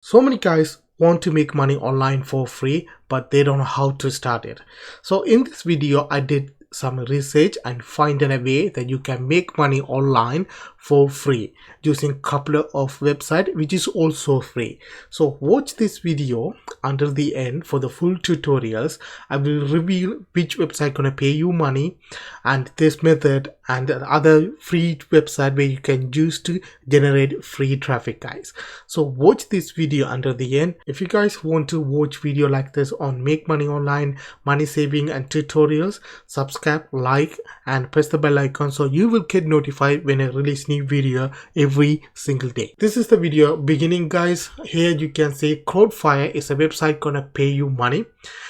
So many guys want to make money online for free, but they don't know how to start it. So in this video, I did some research and find a way that you can make money online for free using a couple of websites which is also free. So watch this video until the end for the full tutorials. I will reveal which website gonna pay you money and this method and the other free website where you can use to generate free traffic, guys. So watch this video until the end. If you guys want to watch video like this on make money online, money saving and tutorials, subscribe, like and press the bell icon so you will get notified when I release new video every single day. This is the video beginning, guys. Here you can see Crowdfire is a website gonna pay you money.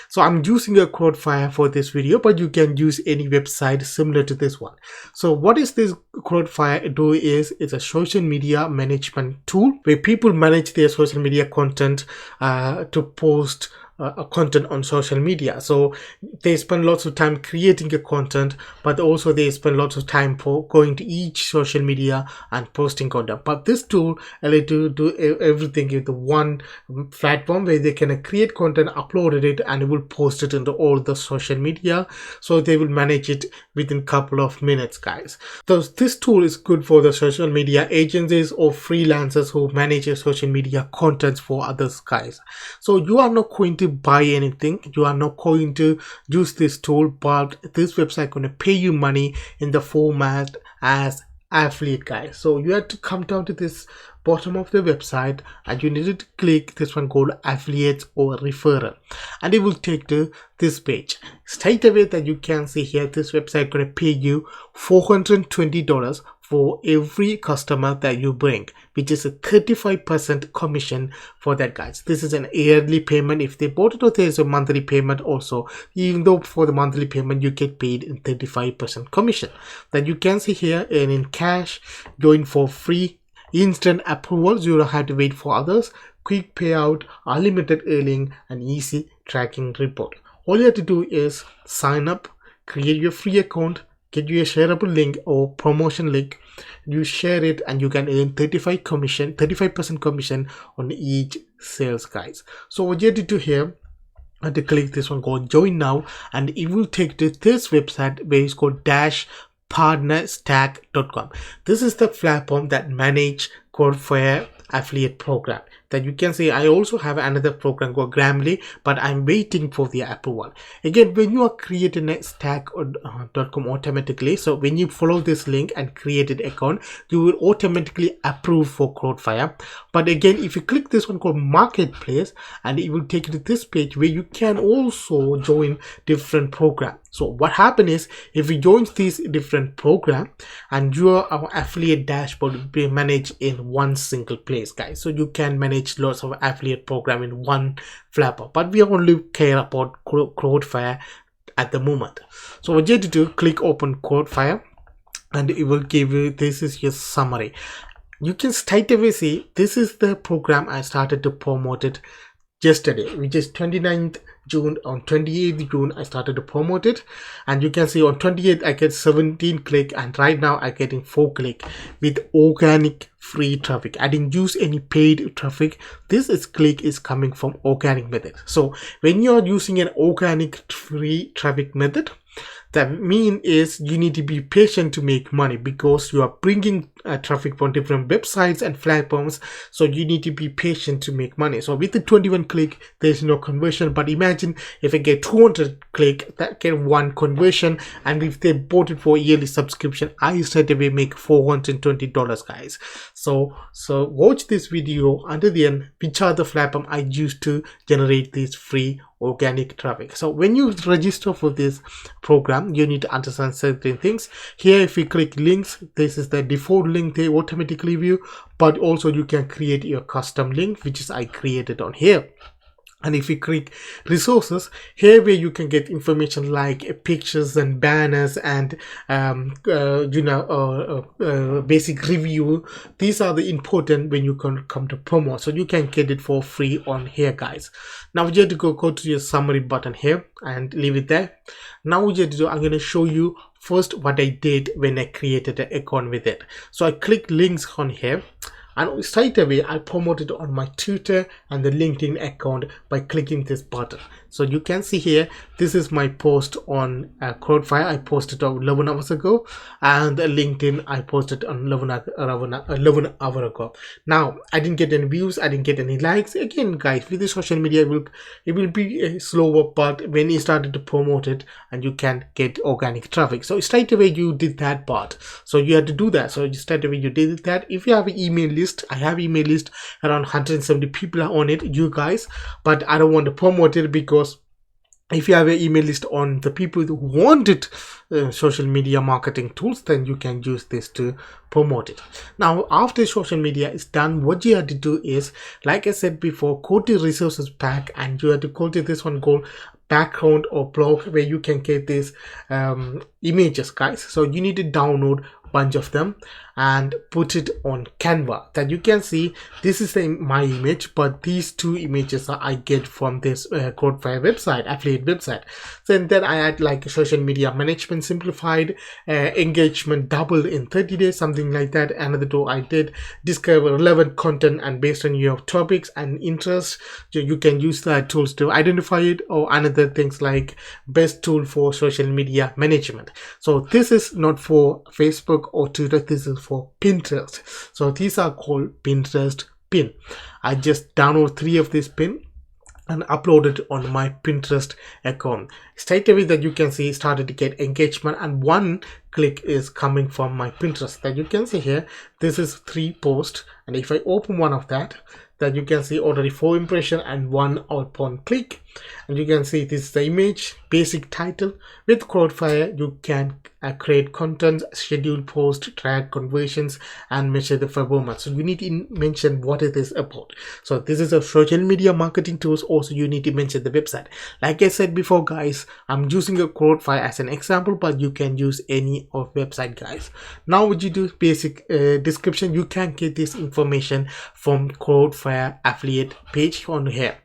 So I'm using a Crowdfire for this video, but you can use any website similar to this one. So what is this Crowdfire do is it's a social media management tool where people manage their social media content to post content on social media. So they spend lots of time creating a content, but also they spend lots of time for going to each social media and posting content. But this tool allows to do everything with one platform where they can create content, upload it, and it will post it into all the social media. So they will manage it within a couple of minutes, guys. So this tool is good for the social media agencies or freelancers who manage your social media contents for others, guys. So you are not going to buy anything, you are not going to use this tool, but this website going to pay you money in the format as affiliate, guys. So you have to come down to this bottom of the website and you need to click this one called affiliates or referral, and it will take to this page. Straight away that you can see here, this website going to pay you $420 for every customer that you bring, which is a 35% commission for that, guys. This is an yearly payment if they bought it, or there is a monthly payment also. Even though for the monthly payment you get paid in 35% commission that you can see here, and in cash, going for free, instant approvals, you don't have to wait for others, quick payout, unlimited earning, and easy tracking report. All you have to do is sign up, create your free account, get you a shareable link or promotion link, you share it, and you can earn 35% commission on each sales, guys. So what you have to do here, I have to click this one called join now, and it will take to this website where it's called partnerstack.com. This is the platform that manage Crowdfire affiliate program. That you can see I also have another program called Grammarly, but I'm waiting for the approval. Again, when you are creating a stack.com automatically, so when you follow this link and create an account, you will automatically approve for Crowdfire. But again, if you click this one called marketplace, and it will take you to this page where you can also join different programs. So what happens is, if you join these different program, and your affiliate dashboard will be managed in one single place, guys. So you can manage lots of affiliate program in one platform, but we only care about Crowdfire at the moment. So what you have to do, click open Crowdfire, and it will give you, this is your summary. You can straight away see this is the program I started to promote it yesterday, which is 29th June. On 28th June I started to promote it, and you can see on 28th I get 17 click, and right now I getting 4 click with organic free traffic. I didn't use any paid traffic. This is click is coming from organic method. So when you are using an organic free traffic method, that mean is you need to be patient to make money, because you are bringing traffic from different websites and platforms. So you need to be patient to make money. So with the 21 click, there's no conversion. But imagine if I get 200 click, that get 1 conversion. And if they bought it for a yearly subscription, I straight away make $420, guys. So watch this video until the end, which are the platform I use to generate this free organic traffic. So when you register for this program, you need to understand certain things. Here, if you click links, this is the default link they automatically view, but also you can create your custom link, which is I created on here. And if you click resources, here where you can get information like pictures and banners and basic review. These are the important when you can come to promo, so you can get it for free on here, guys. Now you have to go to your summary button here and leave it there. Now what you have to do, I'm going to show you first what I did when I created an account with it. So I click links on here. and straight away I promoted on my Twitter and the LinkedIn account by clicking this button. So you can see here, this is my post on Crowdfire. I posted 11 hours ago, and LinkedIn I posted on 11 hours ago. Now I didn't get any views, I didn't get any likes. Again guys, with the social media it will be slower, but when you started to promote it, and you can get organic traffic. So straight away you did that part. So you had to do that. So straight away you did that. If you have an email list, I have email list, around 170 people are on it, you guys, but I don't want to promote it, because if you have an email list on the people who wanted social media marketing tools, then you can use this to promote it. Now after social media is done, what you have to do is, like I said before, go to resources pack, and you have to go to this one called background or blog, where you can get these images guys. So you need to download a bunch of them and put it on Canva. That you can see, this is my image, but these two images I get from this Crowdfire website, affiliate website. So then I add like social media management simplified, engagement doubled in 30 days, something like that. Another tool I did, discover relevant content, and based on your topics and interests, you can use that tools to identify it. Or another things like best tool for social media management. So this is not for Facebook or Twitter, this is for Pinterest. So these are called Pinterest pin. I just download 3 of these pin and upload it on my Pinterest account. Straight away that you can see started to get engagement, and 1 click is coming from my Pinterest. That you can see here, this is 3 posts, and if I open one of that you can see already 4 impression and 1 outbound click. And you can see this is the image, basic title. With Crowdfire you can create content, schedule post, track conversions, and measure the performance. So you need to mention what it is about. So this is a social media marketing tools. Also you need to mention the website. Like I said before guys, I'm using a Crowdfire as an example, but you can use any of website guys. Now what you do, basic description, you can get this information from Crowdfire affiliate page on here.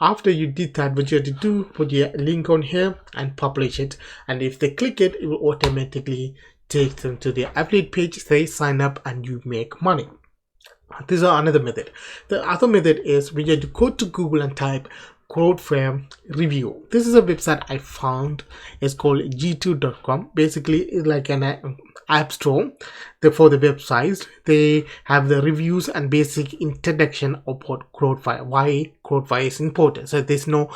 After you did that, what you have to do, put your link on here and publish it, and if they click it, it will automatically take them to the affiliate page. They sign up and you make money. This is another method. The other method is we have to go to Google and type Crowdfire review. This is a website I found. It's called g2.com. basically it's like an app store for the websites. They have the reviews and basic introduction about Crowdfire, why Crowdfire is important. So there's no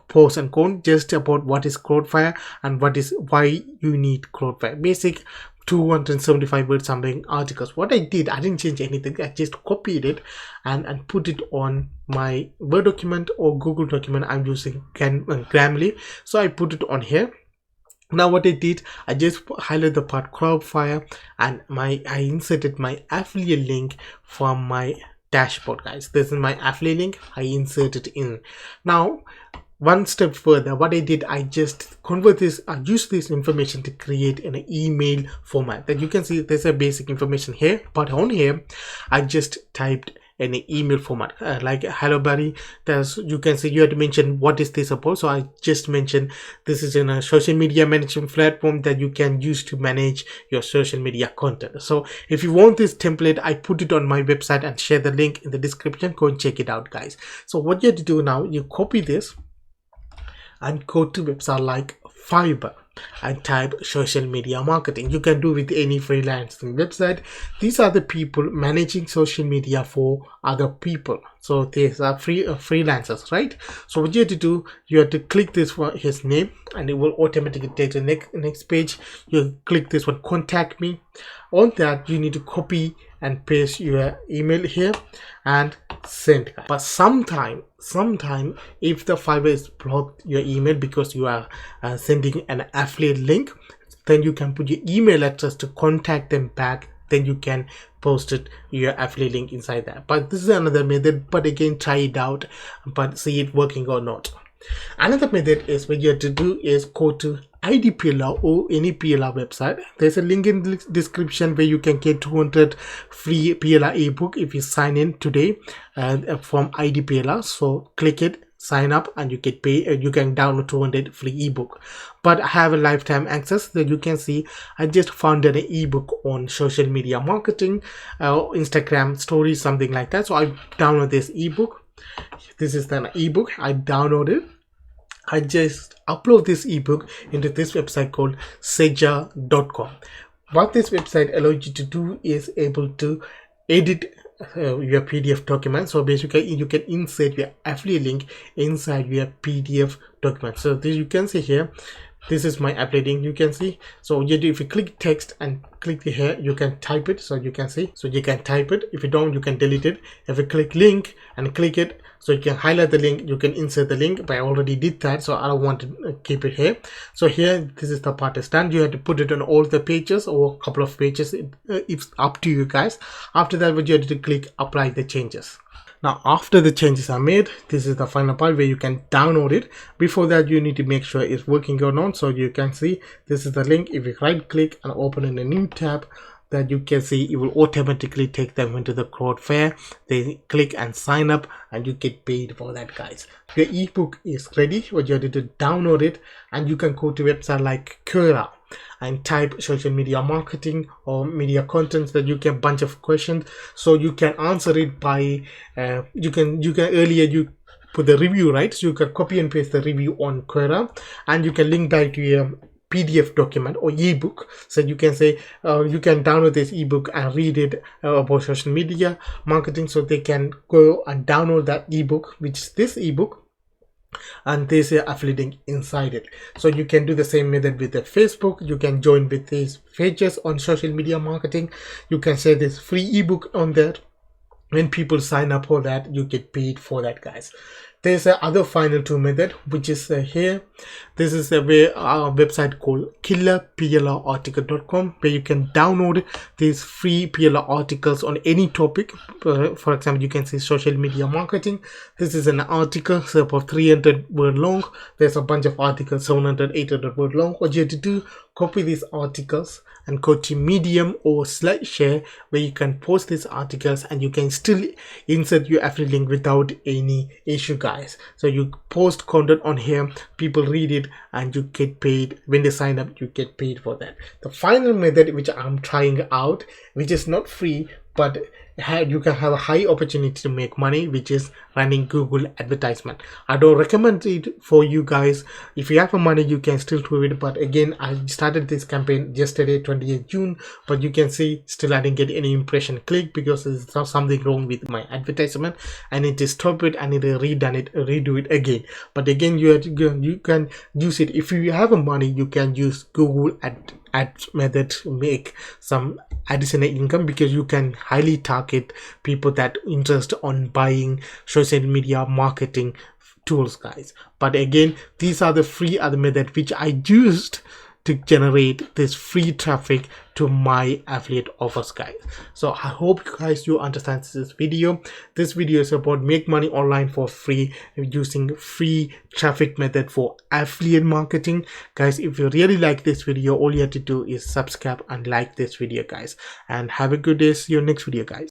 pros and cons, just about what is Crowdfire and why you need Crowdfire. Basic 275 word something articles. What I did, I didn't change anything. I just copied it and put it on my Word document or Google document. I'm using Grammarly, so I put it on here. Now what I did, I just highlight the part Crowdfire, and I inserted my affiliate link from my dashboard guys. This is my affiliate link. I inserted in. Now one step further, what I did, I just convert this, I use this information to create an email format. That you can see there's a basic information here, but on here I just typed an email format like hello buddy. You can see you have to mention what is this about. So I just mentioned this is in a social media management platform that you can use to manage your social media content. So if you want this template, I put it on my website and share the link in the description. Go and check it out guys. So what you have to do now, you copy this and go to website like Fiverr and type social media marketing. You can do with any freelancing website. These are the people managing social media for other people. So these are freelancers, right? So what you have to do, you have to click this for his name and it will automatically take the next page. You click this one, contact me. On that you need to copy and paste your email here and send. But sometime if the Fiverr is blocked your email because you are sending an affiliate link, then you can put your email address to contact them back. Then you can post your affiliate link inside that. But this is another method, but again try it out but see it working or not. Another method is what you have to do is go to IDPLR or any PLR website. There's a link in the description where you can get 200 free PLR ebook if you sign in today from IDPLR. So click it, sign up and you get paid. You can download 200 free ebook, but I have a lifetime access. That you can see I just founded an ebook on social media marketing, Instagram stories, something like that. So I download this ebook. This is an ebook I downloaded. I just upload this ebook into this website called seja.com. What this website allows you to do is able to edit your PDF document. So basically you can insert your affiliate link inside your PDF document. So this you can see here, this is my affiliate link, you can see. So if you click text and click here, you can type it. So you can see, so you can type it. If you don't, you can delete it. If you click link and click it, so you can highlight the link, you can insert the link, but I already did that, so I don't want to keep it here. So here, this is the part is done. You have to put it on all the pages or a couple of pages. It's up to you guys. After that, what you have to click apply the changes. Now, after the changes are made, this is the final part where you can download it. Before that, you need to make sure it's working or not. So you can see this is the link. If you right click and open in a new tab, that you can see it will automatically take them into the crowd fair. They click and sign up and you get paid for that, guys. Your ebook is ready. What you have to do, download it, and you can go to a website like Quora and type social media marketing or media contents, that you get a bunch of questions, so you can answer it by you can earlier you put the review, right? So you can copy and paste the review on Quora, and you can link that to your PDF document or ebook. So you can say you can download this ebook and read it about social media marketing, so they can go and download that ebook, which is this ebook, and there's an affiliate link inside it. So you can do the same method with the Facebook. You can join with these pages on social media marketing. You can say this free ebook on there. When people sign up for that, you get paid for that, guys. There's a other final two method, which is here. This is a website called killerplrarticle.com, where you can download these free PLR articles on any topic. For example, you can see social media marketing. This is an article, so about 300 word long. There's a bunch of articles, 700, 800 word long. What you have to do, copy these articles and go to Medium or SlideShare, where you can post these articles and you can still insert your affiliate link without any issue, guys. So you post content on here, people read it, and you get paid. When they sign up, you get paid for that. The final method, which I'm trying out, which is not free, but you can have a high opportunity to make money, which is running Google advertisement. I don't recommend it for you guys. If you have money, you can still do it, but again, I started this campaign yesterday, 28th June, but you can see still I didn't get any impression click because there's something wrong with my advertisement. I need to stop it. I need to redo it again. But again, you can use it. If you have money, you can use Google ads method to make some additional income, because you can highly target people that interest on buying social media marketing tools, guys. But again, these are the free other method which I used to generate this free traffic to my affiliate offers, guys. So I hope guys you understand this video. This video is about make money online for free using free traffic method for affiliate marketing, guys. If you really like this video, all you have to do is subscribe and like this video, guys, and have a good day. See you next video, guys.